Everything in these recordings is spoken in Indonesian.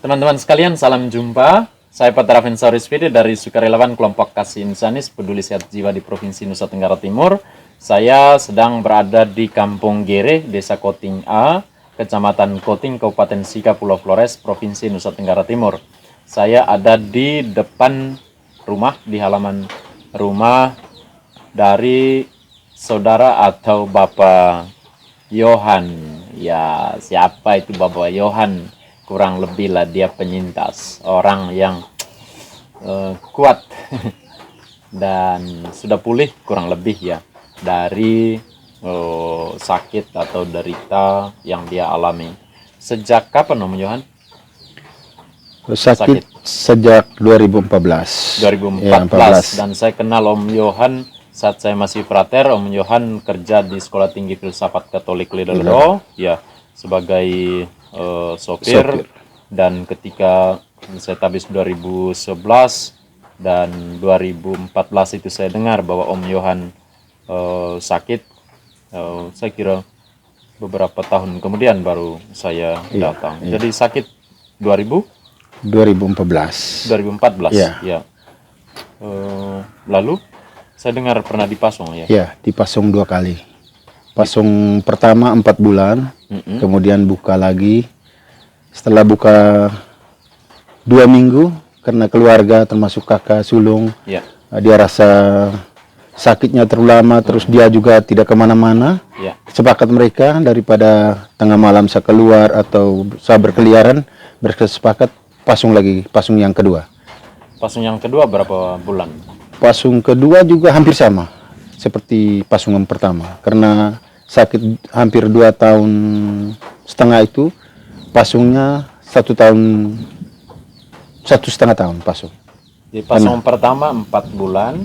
Teman-teman sekalian, salam jumpa. Saya Pater Avensaurus Pede dari Sukarelawan Kelompok Kasih Insanis Peduli Sehat Jiwa di Provinsi Nusa Tenggara Timur. Saya sedang berada di Kampung Gere, Desa Koting A, Kecamatan Koting, Kabupaten Sika, Pulau Flores, Provinsi Nusa Tenggara Timur. Saya ada di depan rumah, di halaman rumah dari saudara atau Bapak Yohan. Ya, siapa itu Bapak Yohan? Kurang lebih lah dia penyintas, orang yang kuat dan sudah pulih kurang lebih ya dari sakit atau derita yang dia alami. Sejak kapan Om Yohan? Sakit sejak 2014. 2014. Ya, 14. Dan saya kenal Om Yohan saat saya masih frater. Om Yohan kerja di Sekolah Tinggi Filsafat Katolik Lidl ya sebagai sopir. Dan ketika saya tabis 2011 dan 2014 itu saya dengar bahwa Om Yohan sakit. Saya kira beberapa tahun kemudian baru saya datang. Jadi sakit 2014. Ya. Lalu saya dengar pernah dipasung ya? Ya, dipasung 2 kali. Pasung pertama 4 bulan, kemudian buka lagi. Setelah buka 2 minggu, karena keluarga termasuk kakak sulung, dia rasa sakitnya terlalu lama, terus dia juga tidak kemana-mana. Sepakat mereka daripada tengah malam saya keluar atau saya berkeliaran, bersepakat pasung lagi, pasung yang kedua. Pasung yang kedua berapa bulan? Pasung kedua juga hampir sama seperti pasungan pertama, karena sakit hampir 2,5 tahun itu, pasungnya 1,5 tahun pasung. Di pasung pertama 4 bulan,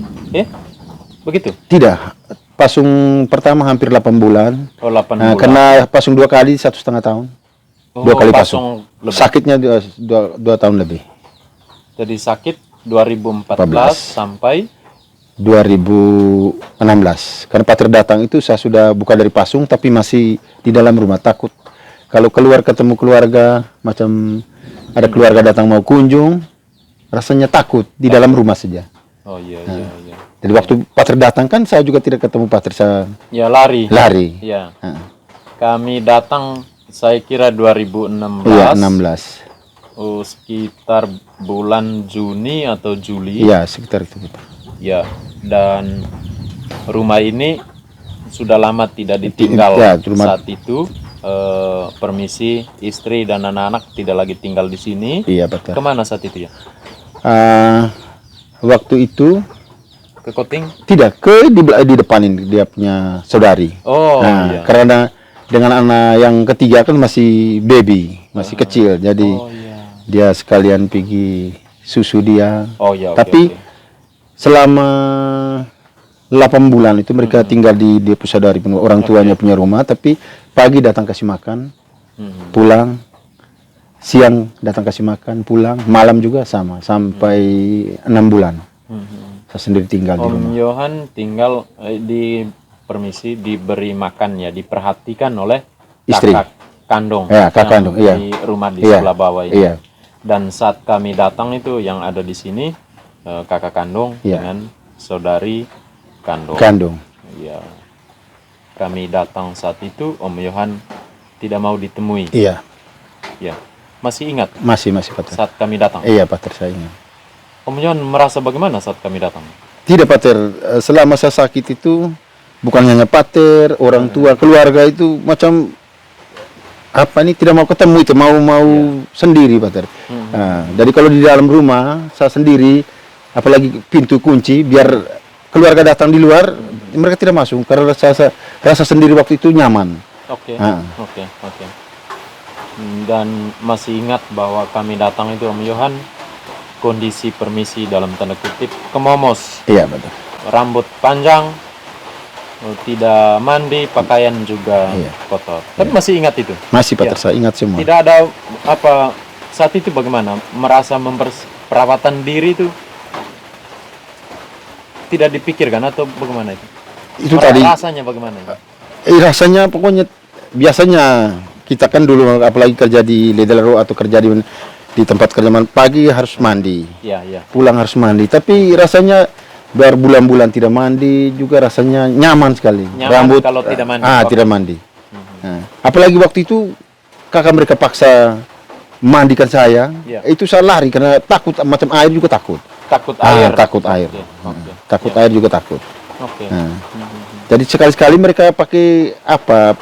begitu? Tidak, pasung pertama hampir 8 bulan. Oh, 8 bulan. Karena pasung 2 kali 1,5 tahun. 2 kali pasung. Sakitnya 2 tahun lebih. Jadi sakit 2014 sampai 2016. Karena Pater datang itu saya sudah buka dari pasung tapi masih di dalam rumah, takut. Kalau keluar ketemu keluarga, macam ada keluarga datang mau kunjung, rasanya takut di dalam rumah saja. Oh iya. Jadi waktu Pater datang kan saya juga tidak ketemu Pater, saya lari. Iya. Kami datang saya kira 2016. Iya, 16. Sekitar bulan Juni atau Juli. Iya, sekitar itu. Ya, dan rumah ini sudah lama tidak ditinggal. Saat itu permisi, istri dan anak-anak tidak lagi tinggal di sini. Iya, betul. Kemana saat itu ya? Waktu itu ke Koting? Tidak, di depanin dia punya saudari. Iya. Karena dengan anak yang ketiga kan masih baby, masih kecil, jadi dia sekalian pergi susu dia. Tapi selama 8 bulan itu mereka tinggal di dia punya saudari, orang tuanya punya rumah, tapi pagi datang kasih makan, pulang, siang datang kasih makan, pulang, malam juga sama, sampai 6 bulan. Saya sendiri tinggal di rumah. Om Yohan tinggal diberi makan ya, diperhatikan oleh istri, kakak kandung, di rumah di sebelah bawah ini. Dan saat kami datang itu yang ada di sini kakak kandung dengan saudari kandung. Iya. Kami datang saat itu Om Yohan tidak mau ditemui. Iya. Ya. Masih ingat? Masih Pater. Saat kami datang. Iya, Pater, saya ingat. Om Yohan merasa bagaimana saat kami datang? Tidak, Pater. Selama saya sakit itu bukan hanya Pater, orang tua, keluarga itu macam tidak mau ketemu, itu mau sendiri, Pater. Jadi kalau di dalam rumah saya sendiri, apalagi pintu kunci, biar keluarga datang di luar, mereka tidak masuk karena rasa sendiri waktu itu nyaman. Oke. Dan masih ingat bahwa kami datang itu Om Yohan kondisi permisi dalam tanda kutip kemomos. Iya, betul. Rambut panjang, tidak mandi, pakaian juga kotor. Tapi masih ingat itu? Masih, Pater, saya ingat semua. Tidak ada saat itu bagaimana? Merasa perawatan diri itu tidak dipikirkan atau bagaimana itu? Itu tadi rasanya bagaimana itu? Rasanya pokoknya biasanya kita kan dulu apalagi kerja di Lidl atau kerja di di tempat kerja pagi harus mandi, Iya, iya. pulang harus mandi. Tapi rasanya berbulan-bulan tidak mandi juga rasanya nyaman sekali. Nyaman kalau tidak mandi. Tidak mandi. Nah, apalagi waktu itu kakak mereka paksa mandikan saya, Iya. itu saya lari karena takut, macam air juga takut. Takut air. Takut air. Oke. Takut air juga takut. Oke. Nah, jadi sekali-sekali mereka pakai apa?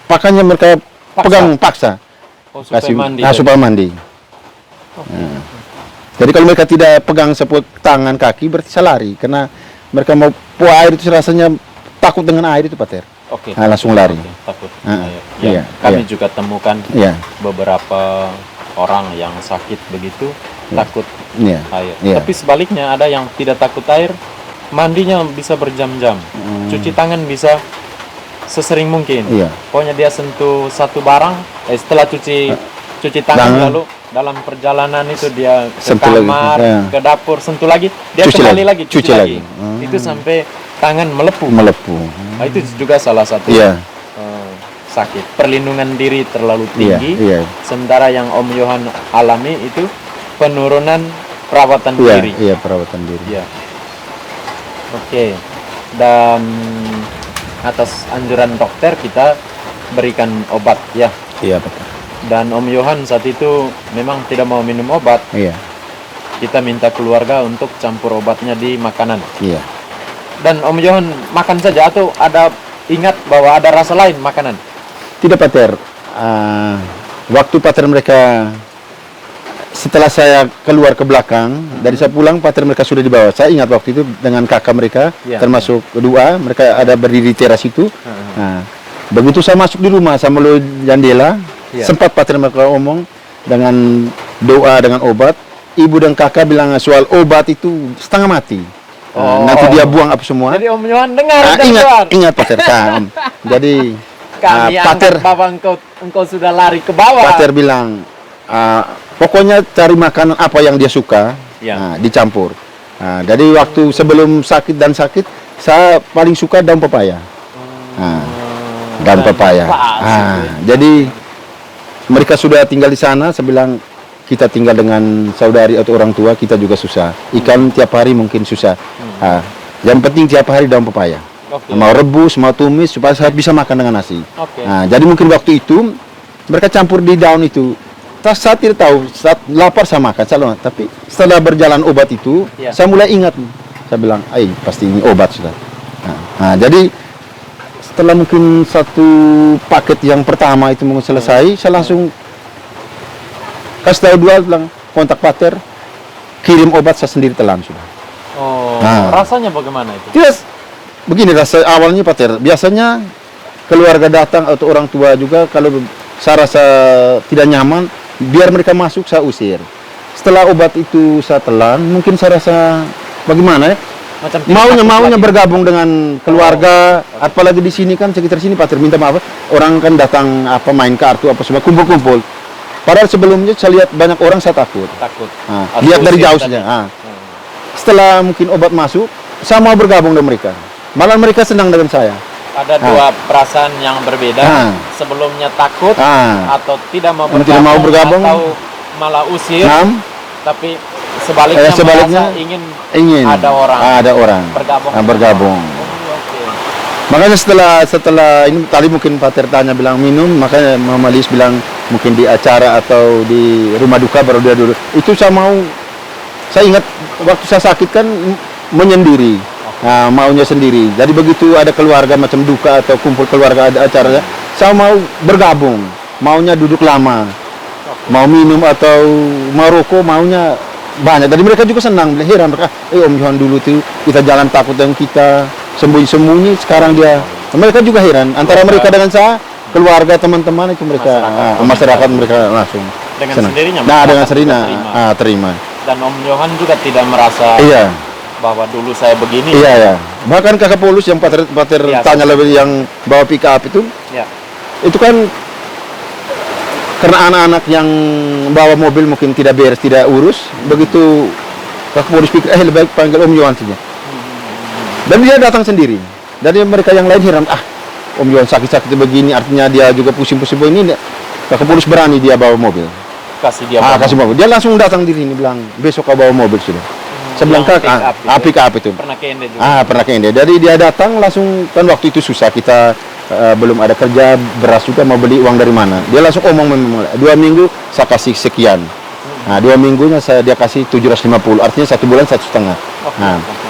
Pakainya mereka pegang paksa. Oh, supaya mandi. Supaya mandi. Nah, jadi kalau mereka tidak pegang seput tangan kaki berarti saya lari karena mereka mau puas air itu rasanya takut dengan air itu Pater. Oke. Nah, langsung lari. Oke, takut. Iya, Ya, kami iya. juga temukan Iya. beberapa orang yang sakit begitu takut Iya. air. Iya. Tapi sebaliknya ada yang tidak takut air, mandinya bisa berjam-jam. Cuci tangan bisa sesering mungkin. Iya. Pokoknya dia sentuh satu barang, setelah cuci tangan lalu dalam perjalanan itu dia ke Sentuh lagi. kamar, Iya. ke dapur, sentuh lagi, dia Cuci kembali lagi. lagi, cuci Cuci lagi. lagi. Itu sampai tangan melepuh. Nah, itu juga salah satu Iya. sakit. Perlindungan diri terlalu Iya, tinggi. iya. Sementara yang Om Yohan alami itu penurunan perawatan Iya, diri. iya perawatan diri. Iya. Oke. Dan atas anjuran dokter kita berikan obat ya. Iya, Pater. Dan Om Yohan saat itu memang tidak mau minum obat. Iya. Kita minta keluarga untuk campur obatnya di makanan. Iya. Dan Om Yohan makan saja atau ada ingat bahwa ada rasa lain makanan? Tidak Pater. Waktu Pater mereka setelah saya keluar ke belakang, dari saya pulang Pater mereka sudah di bawah. Saya ingat waktu itu dengan kakak mereka, Iya. termasuk kedua, mereka ada berdiri di teras itu. Nah, begitu saya masuk di rumah, saya melalui jendela, Iya. sempat Pater mereka omong dengan doa, dengan obat. Ibu dan kakak bilang soal obat itu setengah mati. Nanti dia buang apa semua. Jadi Om Yohan dengar dan Ingat Pater. Jadi kami Pater angkat bahwa engkau sudah lari ke bawah. Pater bilang pokoknya cari makanan apa yang dia suka, Ya. dicampur. Jadi waktu sebelum sakit dan sakit, saya paling suka daun pepaya. Daun pepaya. Jadi mereka sudah tinggal di sana. Saya bilang kita tinggal dengan saudari atau orang tua, kita juga susah. Ikan tiap hari mungkin susah. Yang penting tiap hari daun pepaya. Oke. Mau rebus, mau tumis supaya saya bisa makan dengan nasi. Oke. Jadi mungkin waktu itu mereka campur di daun itu. Saya tidak tahu, saat lapar saya makan, tapi setelah berjalan obat itu, Ya. saya mulai ingat. Saya bilang, pasti ini obat sudah. Jadi setelah mungkin satu paket yang pertama itu mau selesai, saya langsung kasih tahu dua, bilang kontak Pater, kirim obat saya sendiri telan sudah. Oh, rasanya bagaimana itu? Tidak, begini rasa awalnya Pater. Biasanya keluarga datang atau orang tua juga kalau saya rasa tidak nyaman, biar mereka masuk saya usir. Setelah obat itu saya telan, mungkin saya rasa bagaimana ya? Macam tidak takut Maunya lagi. bergabung dengan keluarga, apalagi di sini kan sekitar sini Pater, minta maaf, orang kan datang main kartu apa semua kumpul-kumpul. Padahal sebelumnya saya lihat banyak orang saya takut. Takut. Lihat dari usir jauh tadi. saja. Setelah mungkin obat masuk, saya mau bergabung dengan mereka. Malah mereka senang dengan saya. Ada dua perasaan yang berbeda. Sebelumnya takut atau tidak mau bergabung, atau malah usir. Tapi sebaliknya ingin ada orang bergabung. Makanya setelah ini tadi mungkin Pater tanya bilang minum, makanya Mama Lis bilang mungkin di acara atau di rumah duka baru dia dulu. Itu saya ingat waktu saya sakit kan menyendiri. Maunya sendiri. Jadi begitu ada keluarga macam duka atau kumpul keluarga ada acaranya, saya mau bergabung, maunya duduk lama. Mau minum atau mau rokok, maunya banyak. Jadi mereka juga senang, heran mereka, Om Yohan dulu tuh kita jalan takut dengan kita, sembunyi-sembunyi, sekarang mereka juga heran. Antara mereka dengan saya, keluarga, teman-teman itu mereka, masyarakat mereka langsung dengan senang. sendirinya. Dengan sendirinya terima. Dan Om Yohan juga tidak merasa bahwa dulu saya begini. Iya. Bahkan kakak Paulus yang Pater tanya lebih yang bawa pick up itu, itu kan karena anak-anak yang bawa mobil mungkin tidak beres, tidak urus, begitu kakak Paulus pikir, lebih baik panggil Om Yohan saja. Dan dia datang sendiri. Dari mereka yang lain heran, Om Yohan sakit-sakit begini, artinya dia juga pusing-pusing begini. Kakak Paulus berani dia bawa mobil. kasih dia kasih mobil. Dia langsung datang di sini bilang, besok kau bawa mobil sudah. Saya bilang, pick up itu. Pernah ke Ende juga? Pernah ke Ende. Jadi dia datang langsung, kan waktu itu susah, kita belum ada kerja, beras juga, mau beli uang dari mana. Dia langsung omong, 2 minggu saya kasih sekian. Nah, 2 minggunya dia kasih 750, artinya 1 bulan 1,5.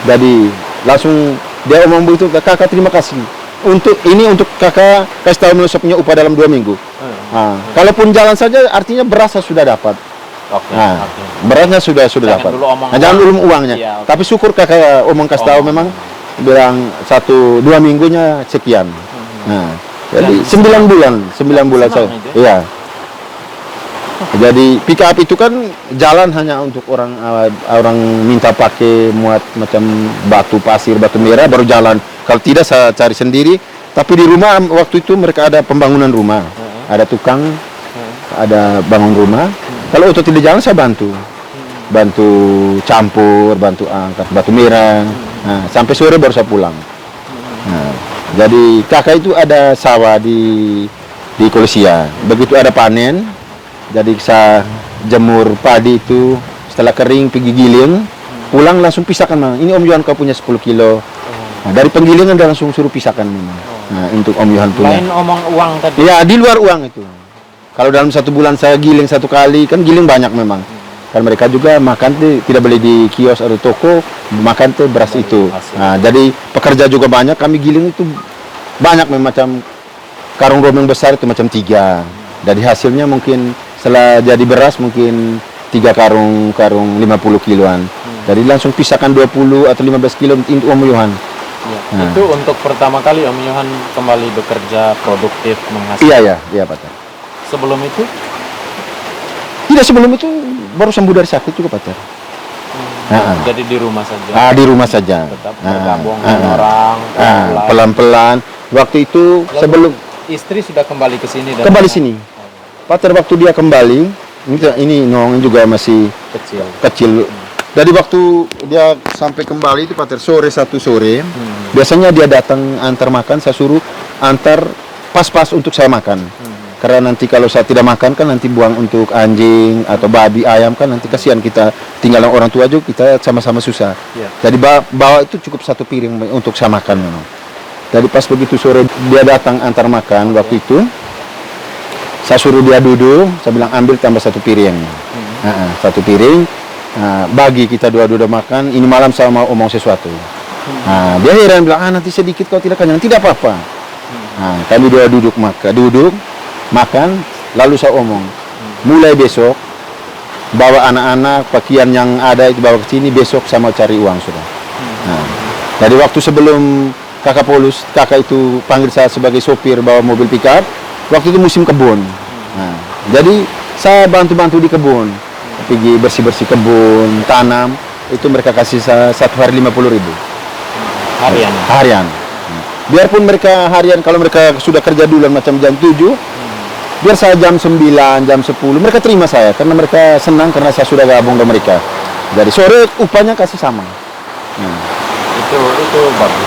Jadi langsung dia omong begitu, kakak terima kasih. Untuk kakak kasih tahu saya punya upah dalam 2 minggu. Kalaupun jalan saja, artinya berasnya sudah dapat. Berasnya sudah dapat. Jangan dulu uangnya. Ya, tapi syukur kakak omong kasih tahu memang bilang 1-2 minggunya sekian. Nah, jadi 9 bulan saya. Iya. Jadi pick up itu kan jalan hanya untuk orang minta pakai muat macam batu pasir, batu merah baru jalan. Kalau tidak saya cari sendiri. Tapi di rumah waktu itu mereka ada pembangunan rumah, ada tukang, ada bangun rumah. Kalau untuk tidak jalan saya bantu campur, bantu angkat batu merah. Nah, sampai sore baru saya pulang. Nah, jadi kakak itu ada sawah di Kolisia. Begitu ada panen, jadi saya jemur padi itu, setelah kering pergi giling, pulang langsung pisahkan. Ini Om Yohan kau punya 10 kilo. Nah, dari penggilingan dia langsung suruh pisahkan memang. Nah, untuk Om Yohan punya. Lain omong uang tadi. Ya, di luar uang itu. Kalau dalam 1 bulan saya giling 1 kali, kan giling banyak memang. Kan mereka juga makan tidak beli di kios atau toko, makan tuh beras itu. Nah, jadi pekerja juga banyak, kami giling itu banyak memang, macam karung romeng besar itu macam 3. Dari hasilnya mungkin setelah jadi beras mungkin 3 karung 50 kiloan. Jadi langsung pisahkan 20 atau 15 kilo untuk Om Yohan. Ya, itu untuk pertama kali Om Yohan kembali bekerja produktif menghasilkan. Iya Pak. Sebelum itu? Tidak, sebelum itu baru sembuh dari sakit juga Pak. Jadi di rumah saja. Di rumah saja. Tetap bergabung dengan orang. Pelan-pelan. Waktu itu lalu sebelum istri sudah kembali ke sini. Kembali sini. Pak, waktu dia kembali, ini Nong juga masih kecil. Dari waktu dia sampai kembali itu Pak, sore 1 sore. Biasanya dia datang antar makan, saya suruh antar pas-pas untuk saya makan. Karena nanti kalau saya tidak makan kan nanti buang untuk anjing atau babi, ayam kan nanti kasihan kita tinggalan orang tua juga, kita sama-sama susah. Jadi bawa itu cukup 1 piring untuk saya makan memang. Jadi pas begitu sore dia datang antar makan waktu itu, saya suruh dia duduk, saya bilang ambil tambah 1 piring. 1 piring, bagi kita dua-dua makan. Ini malam saya mau omong sesuatu. Dia heran bilang, nanti sedikit kau tidak kenyang, tidak apa-apa. Kami dua duduk makan, lalu saya omong, mulai besok bawa anak-anak, pakaian yang ada itu bawa ke sini, besok saya mau cari uang sudah. Dari waktu sebelum kakak itu panggil saya sebagai sopir bawa mobil pickup, waktu itu musim kebun. Jadi saya bantu-bantu di kebun, pergi bersih-bersih kebun, tanam, itu mereka kasih saya 1 hari 50.000 harian. Biarpun mereka harian, kalau mereka sudah kerja duluan macam jam 7, biar saya jam 9, jam 10, mereka terima saya karena mereka senang karena saya sudah gabung dengan mereka. Jadi sore upahnya kasih sama. Itu bagus.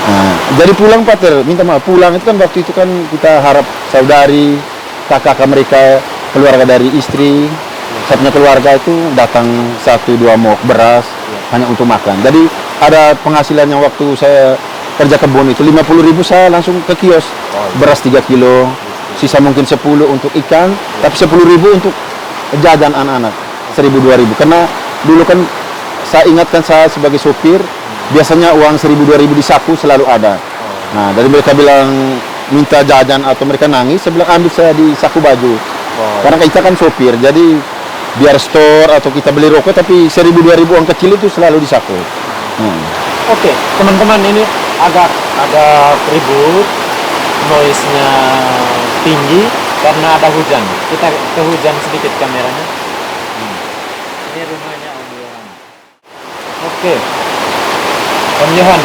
Jadi pulang Pak, minta maaf, pulang itu kan waktu itu kan kita harap saudari, kakak mereka, keluarga dari istri, saya punya keluarga itu datang 1-2 mok beras hanya untuk makan. Jadi ada penghasilan yang waktu saya kerja kebun itu 50.000 saya langsung ke kios, beras 3 kilo. Sisa mungkin 10 untuk ikan, tapi 10.000 untuk jajan anak-anak, 1.000-2.000. Karena dulu kan saya ingatkan saya sebagai sopir, biasanya uang 1.000-2.000 di saku selalu ada. Nah, dari mereka bilang minta jajan atau mereka nangis, saya bilang ambil saya di saku baju. Karena kita kan sopir, jadi biar store atau kita beli rokok, tapi 1.000-2.000 uang kecil itu selalu di saku. Oke, teman-teman, ini agak ribut, noise-nya tinggi karena ada hujan. Kita ke hujan sedikit kameranya. Ini rumahnya Om Yohan. Oke, Om Yohan,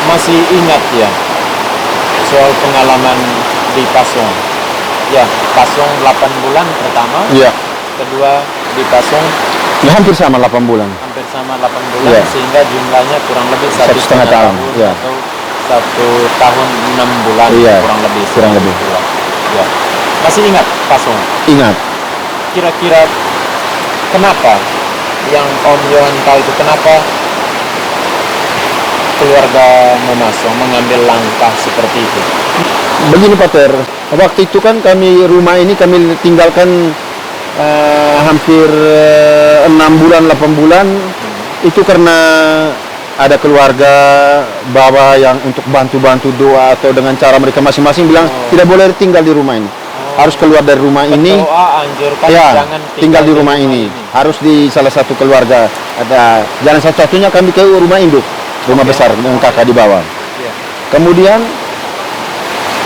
masih ingat ya soal pengalaman di Pasong? Ya, Pasong 8 bulan pertama. Iya. Kedua di Pasong. Ya, hampir sama 8 bulan. Hampir sama 8 bulan, sehingga jumlahnya kurang lebih 1,5 tahun. Atau 1 tahun 6 bulan kurang lebih. Kurang lebih. Ya. Masih ingat Pasung? Ingat. Kira-kira kenapa yang Om Yohan tahu itu, kenapa keluarga Momaso mengambil langkah seperti itu? Begini Pater, waktu itu kan kami rumah ini kami tinggalkan hampir 6 bulan 8 bulan itu karena ada keluarga bawa yang untuk bantu-bantu doa atau dengan cara mereka masing-masing bilang tidak boleh tinggal di rumah ini. Harus keluar dari rumah ini. Anjurkan Ya, jangan tinggal di rumah ini. Harus di salah satu keluarga. Ada jalan satu-satunya kami ke rumah induk, rumah besar dengan kakak di bawah. Kemudian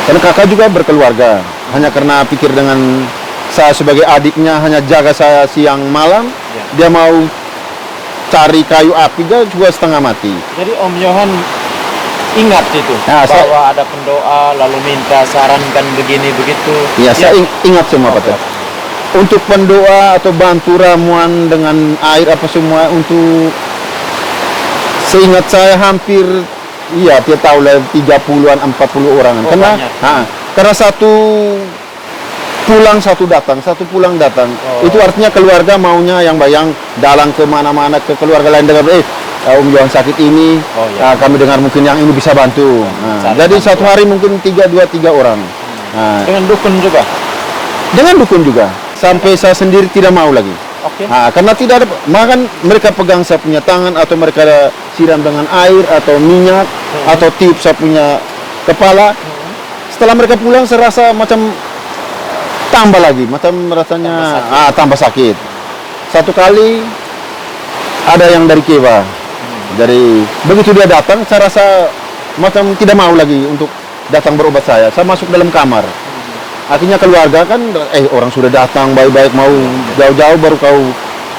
karena kakak juga berkeluarga, hanya karena pikir dengan saya sebagai adiknya hanya jaga saya siang malam, dia mau cari kayu api juga setengah mati. Jadi Om Yohan ingat itu bahwa ada pendoa lalu minta sarankan begini begitu. Ya, saya ingat semua Pak. Untuk pendoa atau bantu ramuan dengan air apa semua untuk seingat saya hampir tiap tahu lah 30-an 40 orang. Karena satu pulang satu datang, satu pulang datang. Itu artinya keluarga maunya yang bayang dalang ke mana-mana ke keluarga lain dengar Om Yohan sakit ini, kami dengar mungkin yang ini bisa bantu. Jadi satu hari mungkin 2-3 orang. Dengan dukun juga? Dengan dukun juga. Sampai saya sendiri tidak mau lagi. Karena tidak ada, makan mereka pegang saya punya tangan atau mereka siram dengan air atau minyak atau tiup saya punya kepala. Setelah mereka pulang saya rasa macam tambah lagi, macam rasanya tambah sakit. Satu kali ada yang dari Keva, dari begitu dia datang, saya rasa macam tidak mau lagi untuk datang berobat saya. Saya masuk dalam kamar. Akhirnya keluarga kan, orang sudah datang baik-baik mau jauh-jauh baru kau.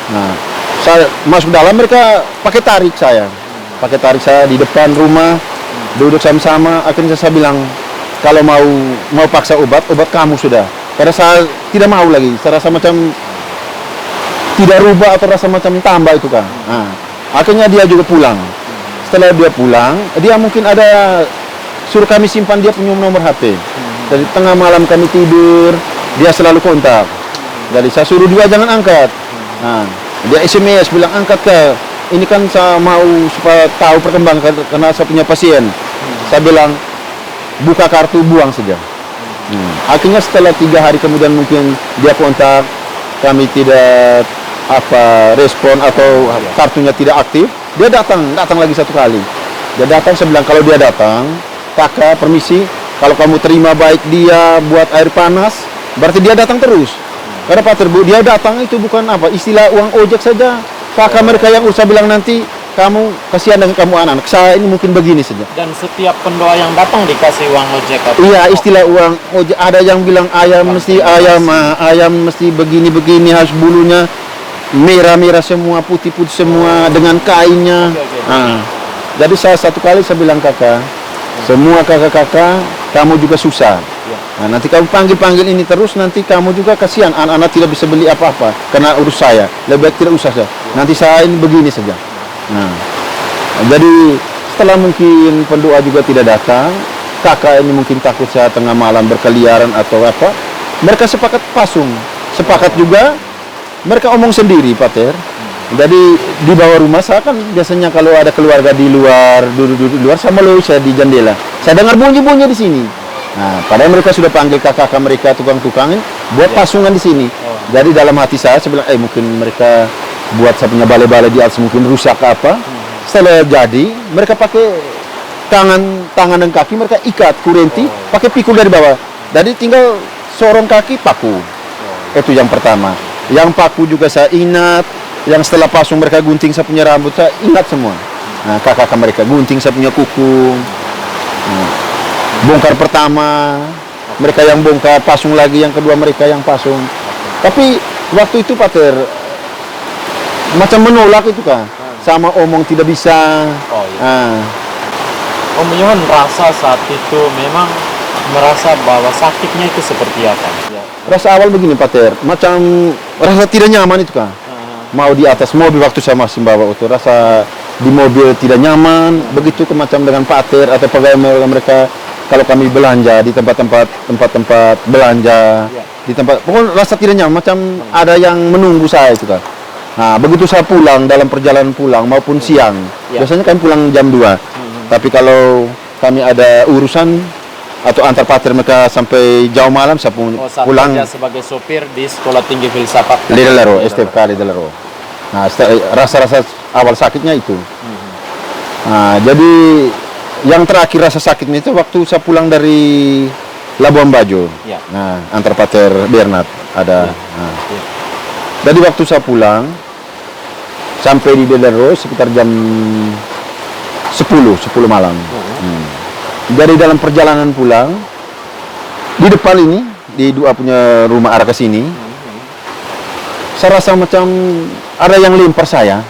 Nah, saya masuk dalam mereka pakai tarik saya di depan rumah, duduk sama-sama. Akhirnya saya bilang kalau mau paksa obat kamu sudah. Karena saya tidak mau lagi, saya rasa macam tidak rubah atau rasa macam tambah itu kan. Nah, akhirnya dia juga pulang. Setelah dia pulang, dia mungkin ada suruh kami simpan dia punya nomor HP. Dari tengah malam kami tidur, dia selalu kontak. Jadi saya suruh dia jangan angkat. Nah, dia SMS bilang angkat ke. Ini kan saya mau supaya tahu perkembangan karena saya punya pasien. Saya bilang buka kartu buang saja. Akhirnya setelah 3 hari kemudian mungkin dia kontak, kami tidak respon atau kartunya tidak aktif. Dia datang lagi satu kali. Dia datang, saya bilang kalau dia datang, kakak permisi, kalau kamu terima baik dia buat air panas, berarti dia datang terus. Karena Pak Terbu, dia datang itu bukan istilah uang ojek saja. Kakak mereka yang usah bilang nanti kamu kasihan dengan kamu anak-anak. Saya ini mungkin begini saja. Dan setiap pendoa yang datang dikasih uang ojek atau? Iya, istilah uang ojek. Ada yang bilang ayam mesti begini harus bulunya merah-merah semua, putih-putih semua dengan kainnya. Jadi saya satu kali saya bilang kakak, semua kakak-kakak kamu juga susah. Nah, nanti kamu panggil ini terus, nanti kamu juga kasihan anak-anak tidak bisa beli apa-apa karena urus saya. Lebih baik tidak usah saja. Nanti saya ini begini saja. Nah, jadi setelah mungkin pendoa juga tidak datang, kakak ini mungkin takut saya tengah malam berkeliaran atau apa. Mereka sepakat pasung, sepakat juga. Mereka omong sendiri, Pater. Jadi di bawah rumah saya kan biasanya kalau ada keluarga di luar, duduk di luar, sama saya di jendela. Saya dengar bunyi-bunyi di sini. Nah, padahal mereka sudah panggil kakak mereka tukang-tukangin buat pasungan di sini. Jadi dalam hati saya bilang, mungkin mereka buat saya punya balai-balai di atas mungkin rusak apa. Setelah jadi, mereka pakai tangan dan kaki mereka ikat kurenti, pakai pikul dari bawah. Jadi tinggal sorong kaki paku. Itu yang pertama. Yang paku juga saya ingat. Yang setelah pasung mereka gunting saya punya rambut, saya ingat semua. Nah, kakak mereka gunting saya punya kuku. Bongkar pertama, mereka yang bongkar, pasung lagi, yang kedua mereka yang pasung. Tapi waktu itu Pater macam menolak itu kan, sama omong tidak bisa. Om Yohan merasa saat itu memang merasa bahwa sakitnya itu seperti apa? Rasa awal begini Pater, macam rasa tidak nyaman itu kan. Mau di atas mobil waktu saya masih bawa itu, rasa di mobil tidak nyaman, begitu macam dengan Pater atau pegawai mereka kalau kami belanja di tempat-tempat belanja, di tempat pokoknya rasa tidak nyaman, macam ada yang menunggu saya itu kan. Nah, begitu saya pulang dalam perjalanan pulang maupun siang, biasanya kami pulang jam 2. Tapi kalau kami ada urusan atau antar pater mereka sampai jauh malam, saya pulang sebagai sopir di Sekolah Tinggi Filsafat Lidelaro, STFK Lidelaro. Nah, rasa-rasa awal sakitnya itu. Nah, jadi yang terakhir rasa sakitnya itu waktu saya pulang dari Labuan Bajo. Nah, antar pater Bernard ada. Nah. Jadi waktu saya pulang sampai di Lidelaro sekitar jam 10 malam. Dari dalam perjalanan pulang, di depan ini, di dua punya rumah arah ke sini, saya rasa macam ada yang lempar saya,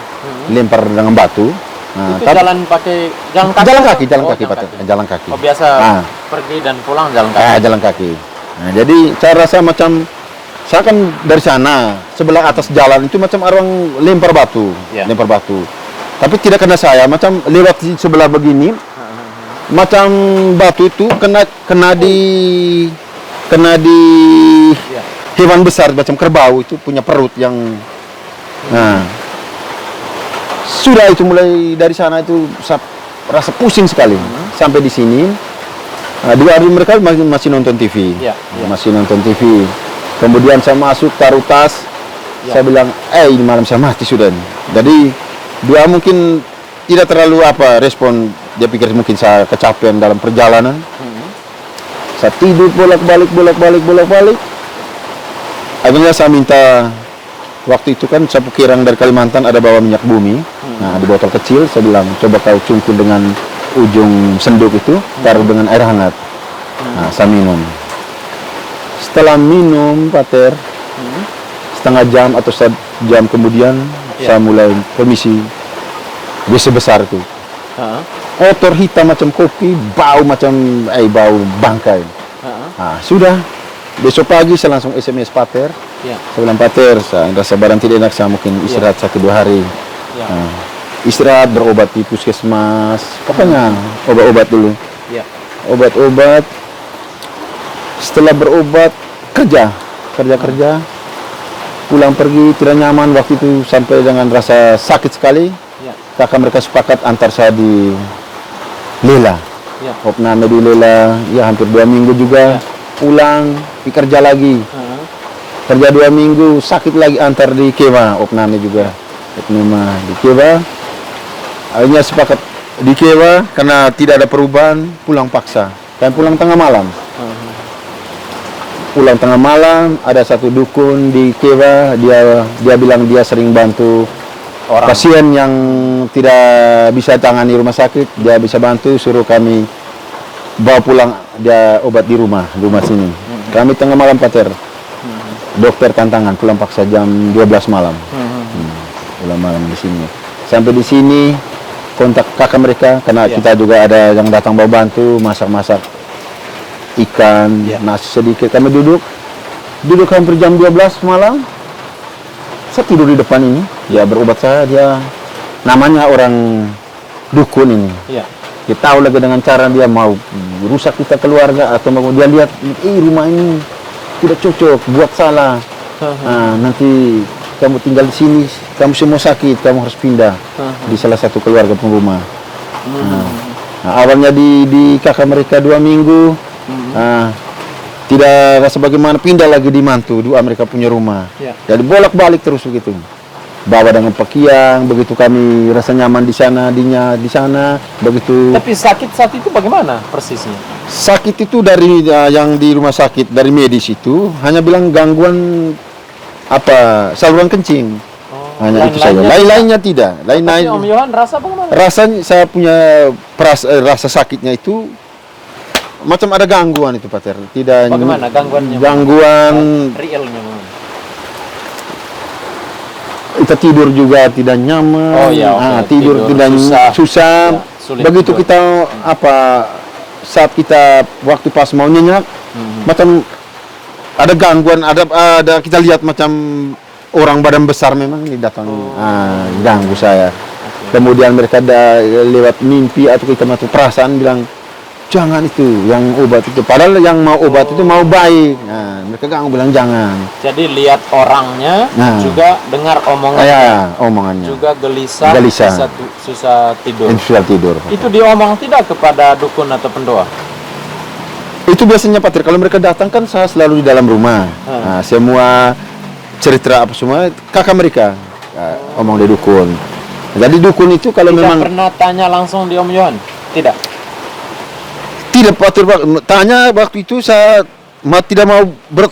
lempar dengan batu. Nah, itu jalan kaki? Jalan kaki. Oh, biasa pergi dan pulang jalan kaki? Jalan kaki. Nah, jadi saya rasa macam, saya kan dari sana, sebelah atas jalan itu macam orang lempar batu, lempar batu. Tapi tidak kena saya, macam lewat di sebelah begini, macam batu itu kena di hewan besar macam kerbau itu punya perut yang nah sudah itu mulai dari sana itu rasa pusing sekali sampai di sini. Nah, 2 hari mereka masih nonton TV, masih nonton TV. Kemudian saya masuk taruh tas, saya bilang ini malam saya mati sudah. Jadi dia mungkin tidak terlalu respon. Dia pikir mungkin saya kecapean dalam perjalanan. Saya tidur bolak-balik. Akhirnya saya minta, waktu itu kan sapu kirang dari Kalimantan ada bawa minyak bumi. Nah, di botol kecil saya bilang, coba kau cungkul dengan ujung senduk itu, taruh dengan air hangat. Nah, saya minum. Setelah minum, Pater, setengah jam atau 1 jam kemudian, saya mulai permisi. WC besar itu. Kotor hitam macam kopi, bau macam bau bangkai. Nah, sudah. Besok pagi saya langsung SMS Pater. Saya bilang, Pater, saya rasa badan tidak enak, saya mungkin istirahat 1-2 hari. Nah, istirahat, berobat di puskesmas, pokoknya obat-obat dulu. Obat-obat. Setelah berobat, kerja. Pulang pergi, tidak nyaman waktu itu sampai dengan rasa sakit sekali. Kakak mereka sepakat antar saya di Lela. Opname di Lela, hampir 2 minggu juga. Pulang, kerja lagi. Kerja 2 minggu, sakit lagi antar di Kewa, opname juga. Opname di Kewa. Akhirnya sepakat di Kewa karena tidak ada perubahan, pulang paksa. Dan pulang tengah malam. Pulang tengah malam, ada satu dukun di Kewa, dia bilang dia sering bantu pasien yang tidak bisa tangani rumah sakit, dia bisa bantu, suruh kami bawa pulang dia obat di rumah sini. Kami tengah malam, Pater. Dokter tantangan, pulang paksa jam 12 malam. Pulang malam di sini. Sampai di sini kontak kakak mereka karena kita juga ada yang datang bawa bantu, masak-masak ikan, nasi sedikit. Kami duduk hampir jam 12 malam. Saya tidur di depan ini, dia berobat saya, dia namanya orang dukun ini. Dia tahu lagi dengan cara dia mau rusak kita keluarga atau mau dia lihat rumah ini tidak cocok, buat salah. Nah, nanti kamu tinggal di sini, kamu semua sakit, kamu harus pindah di salah satu keluarga pengrumah. Nah, awalnya di kakak mereka 2 minggu, tidak rasa bagaimana, pindah lagi di Mantu, dua mereka punya rumah. Jadi bolak-balik terus begitu. Bawa dengan pakaian, begitu kami rasa nyaman di sana, di sana, begitu. Tapi sakit saat itu bagaimana persisnya? Sakit itu dari yang di rumah sakit, dari medis itu hanya bilang gangguan saluran kencing. Hanya itu saja. Lain-lainnya tidak. Tapi Om Yohan rasa bagaimana? Rasanya saya punya rasa sakitnya itu macam ada gangguan itu, Pater. Tidak. Bagaimana gangguannya? Gangguan realnya. Kita tidur juga tidak nyaman. Tidur tidak susah. Begitu juga. Kita saat kita waktu pas mau nyenyak, macam ada gangguan, ada kita lihat macam orang badan besar memang ini datang, ganggu saya. Kemudian mereka ada lewat mimpi atau kita masuk perasaan bilang, jangan itu yang obat itu. Padahal yang mau obat itu mau baik. Nah, mereka gak bilang jangan. Jadi lihat orangnya, juga dengar omongannya. Ya, omongannya. Juga gelisah. Susah tidur. Susah tidur. Itu diomong tidak kepada dukun atau pendoa? Itu biasanya Pak Tir, kalau mereka datang kan saya selalu di dalam rumah. Nah, semua cerita apa semua kakak mereka omong di dukun. Jadi dukun itu kalau tidak memang pernah tanya langsung di Om Yohan? Tidak. Tidak Pak Tir, tanya waktu itu saya tidak mau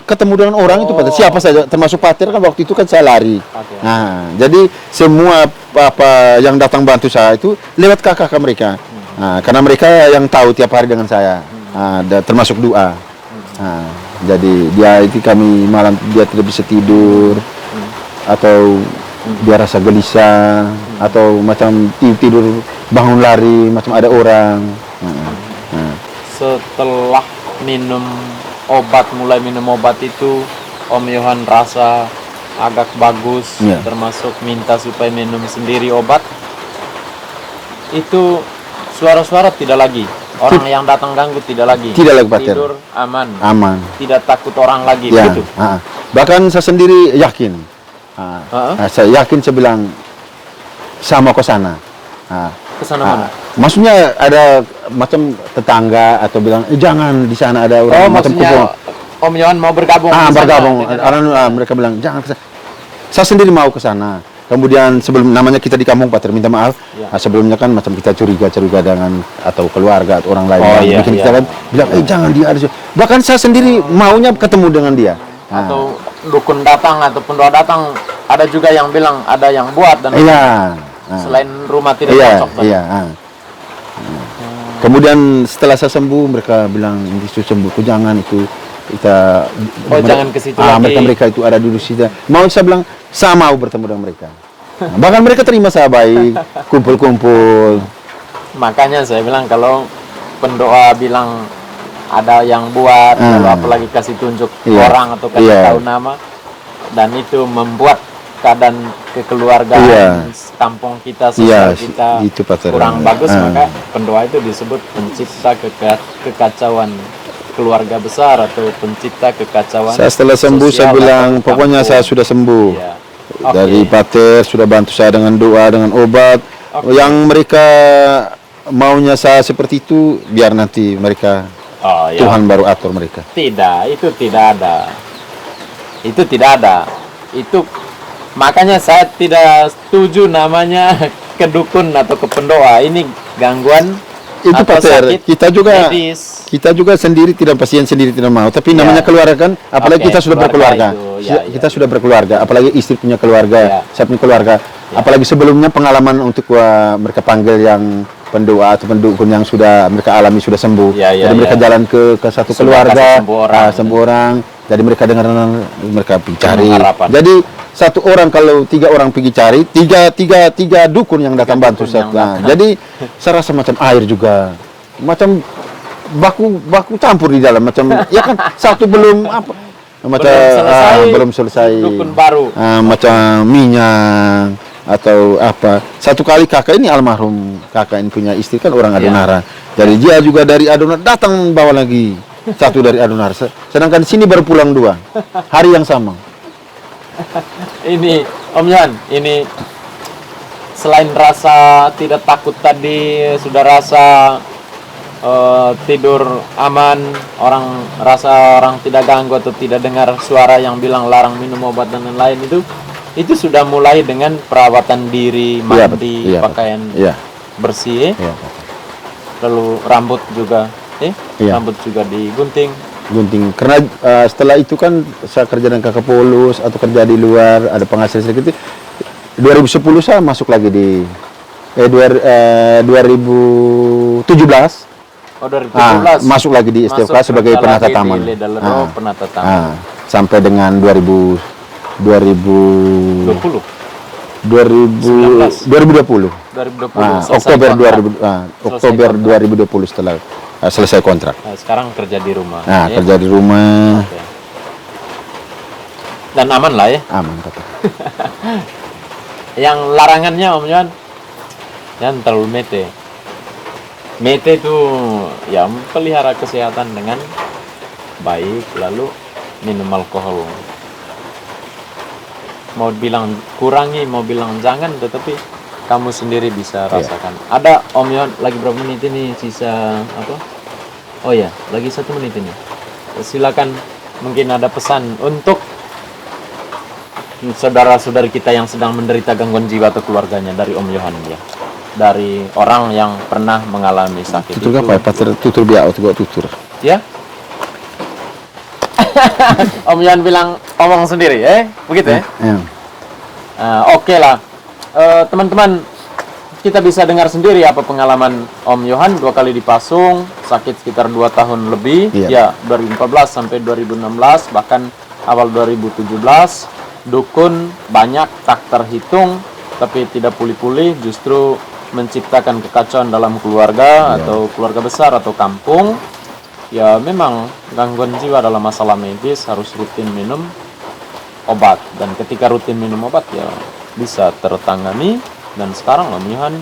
ketemu dengan orang itu Pak Tir. Siapa saja termasuk Pak Tir kan waktu itu kan saya lari. Okay. Nah, jadi semua apa yang datang bantu saya itu lewat kakak mereka. Nah, karena mereka yang tahu tiap hari dengan saya. Nah, termasuk doa. Nah, jadi dia itu kami malam dia tidak bisa tidur atau dia rasa gelisah atau macam tidur bangun lari macam ada orang. Setelah mulai minum obat itu Om Yohan rasa agak bagus, termasuk minta supaya minum sendiri obat. Itu suara-suara tidak lagi. Orang yang datang ganggu tidak lagi. Tidak lagi Pak Tir. Tidur aman. Aman. Tidak takut orang lagi. Ya. Begitu. Bahkan saya sendiri yakin. Saya yakin saya bilang sama ke sana. Kesana mana? Maksudnya ada macam tetangga atau bilang jangan di sana ada orang macam kumpul. Om Yohan mau bergabung. Bergabung. Mereka bilang jangan ke sana. Saya sendiri mau ke sana. Kemudian sebelum namanya kita di kampung Pak Tir, minta maaf. Sebelumnya kan macam kita curiga dengan atau keluarga atau orang lain bikin kita kan bilang jangan dia ada. Bahkan saya sendiri maunya ketemu dengan dia. Atau dukun datang atau pendoa datang, ada juga yang bilang ada yang buat dan selain rumah tidak cocok. Kemudian setelah saya sembuh mereka bilang itu sembuh, jangan itu kita jangan ke situ lagi. Mereka itu ada dulu situ. Mau saya bilang saya mau bertemu dengan mereka. Bahkan mereka terima saya baik, kumpul-kumpul. Makanya saya bilang kalau pendoa bilang ada yang buat, kalau apalagi kasih tunjuk orang atau kasih tahu nama, dan itu membuat keadaan kekeluargaan kampung kita, sosial kita itu kurang bagus, maka pendoa itu disebut pencipta kekacauan keluarga besar atau pencipta kekacauan. Saya setelah sembuh saya bilang pokoknya saya sudah sembuh. Dari Pak Tir sudah bantu saya dengan doa, dengan obat. Yang mereka maunya saya seperti itu biar nanti mereka Tuhan baru atur mereka. Tidak, itu tidak ada. Itu tidak ada. Itu makanya saya tidak setuju namanya kedukun atau kependoa. Ini gangguan itu Pak Tir. medis. Kita juga sendiri pasien sendiri tidak mau, tapi namanya keluarga kan, apalagi kita sudah berkeluarga. Kita sudah berkeluarga, apalagi istri punya keluarga, saya punya keluarga. Apalagi sebelumnya pengalaman untuk mereka panggil yang pendoa atau pendukun yang sudah mereka alami sudah sembuh. Jadi mereka jalan ke satu keluarga, sembuh orang. Jadi mereka dengar mereka pergi cari. Jadi satu orang kalau 3 orang pergi cari, tiga dukun yang datang bantu. Jadi saya rasa macam air juga, macam baku campur di dalam macam ya kan satu belum apa macam belum selesai dukun baru macam minyak atau apa. Satu kali kakak ini almarhum kakak ini punya istri kan orang Adonara, jadi dia juga dari Adonara datang bawa lagi satu dari Adonara, sedangkan di sini baru pulang 2 hari yang sama. Ini Om Yohan, ini selain rasa tidak takut tadi, sudah rasa tidur aman, rasa orang tidak ganggu atau tidak dengar suara yang bilang larang minum obat dan lain-lain, itu sudah mulai dengan perawatan diri, mandi, pakaian bersih, lalu rambut juga, rambut juga digunting. Karena setelah itu kan saya kerja dengan kakak Polus atau kerja di luar ada penghasilan sedikit. 2010 saya masuk lagi di 2017. 2017 masuk lagi di STFK sebagai penata taman. Penata taman. Sampai dengan 2020. 2020. Oktober 2020 setelah selesai kontrak. Sekarang kerja di rumah. Kerja di rumah. Dan aman lah ya. Aman kata. Yang larangannya Om Yohan, jangan terlalu mete. Mete itu ya pelihara kesehatan dengan baik, lalu minum alkohol. Mau bilang kurangi, mau bilang jangan, tetapi kamu sendiri bisa rasakan. Ada Om Yohan, lagi berapa menit ini sisa apa? Oh ya, lagi 1 menit ini. Silakan, mungkin ada pesan untuk saudara-saudari kita yang sedang menderita gangguan jiwa atau keluarganya dari Om Yohan ya. Dari orang yang pernah mengalami sakit Tutur itu. apa ya? Tutur biar gua tutur. Ya. Om Yohan bilang omong sendiri, begitu ya? Ya. Oke lah, teman-teman, kita bisa dengar sendiri apa pengalaman Om Yohan 2 kali dipasung, sakit sekitar 2 tahun lebih, ya 2014 sampai 2016, bahkan awal 2017, dukun banyak tak terhitung, tapi tidak pulih-pulih, justru menciptakan kekacauan dalam keluarga atau keluarga besar atau kampung. Ya memang gangguan jiwa dalam masalah medis harus rutin minum obat, dan ketika rutin minum obat ya bisa tertangani, dan sekarang Om Yohan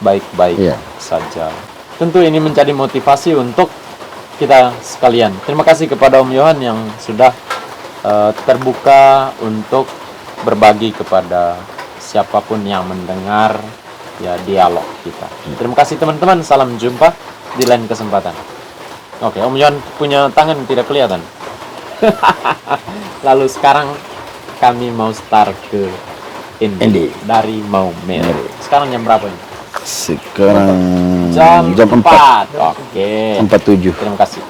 baik-baik saja. Tentu ini menjadi motivasi untuk kita sekalian. Terima kasih kepada Om Yohan yang sudah terbuka untuk berbagi kepada siapapun yang mendengar ya dialog kita. Terima kasih teman-teman, salam jumpa di lain kesempatan. Oke, Om Yohan punya tangan tidak kelihatan. Lalu sekarang kami mau start ke Indi dari Maumere. Sekarang jam berapa ini? Sekarang Jam 4. jam 4. Oke. 47. Terima kasih.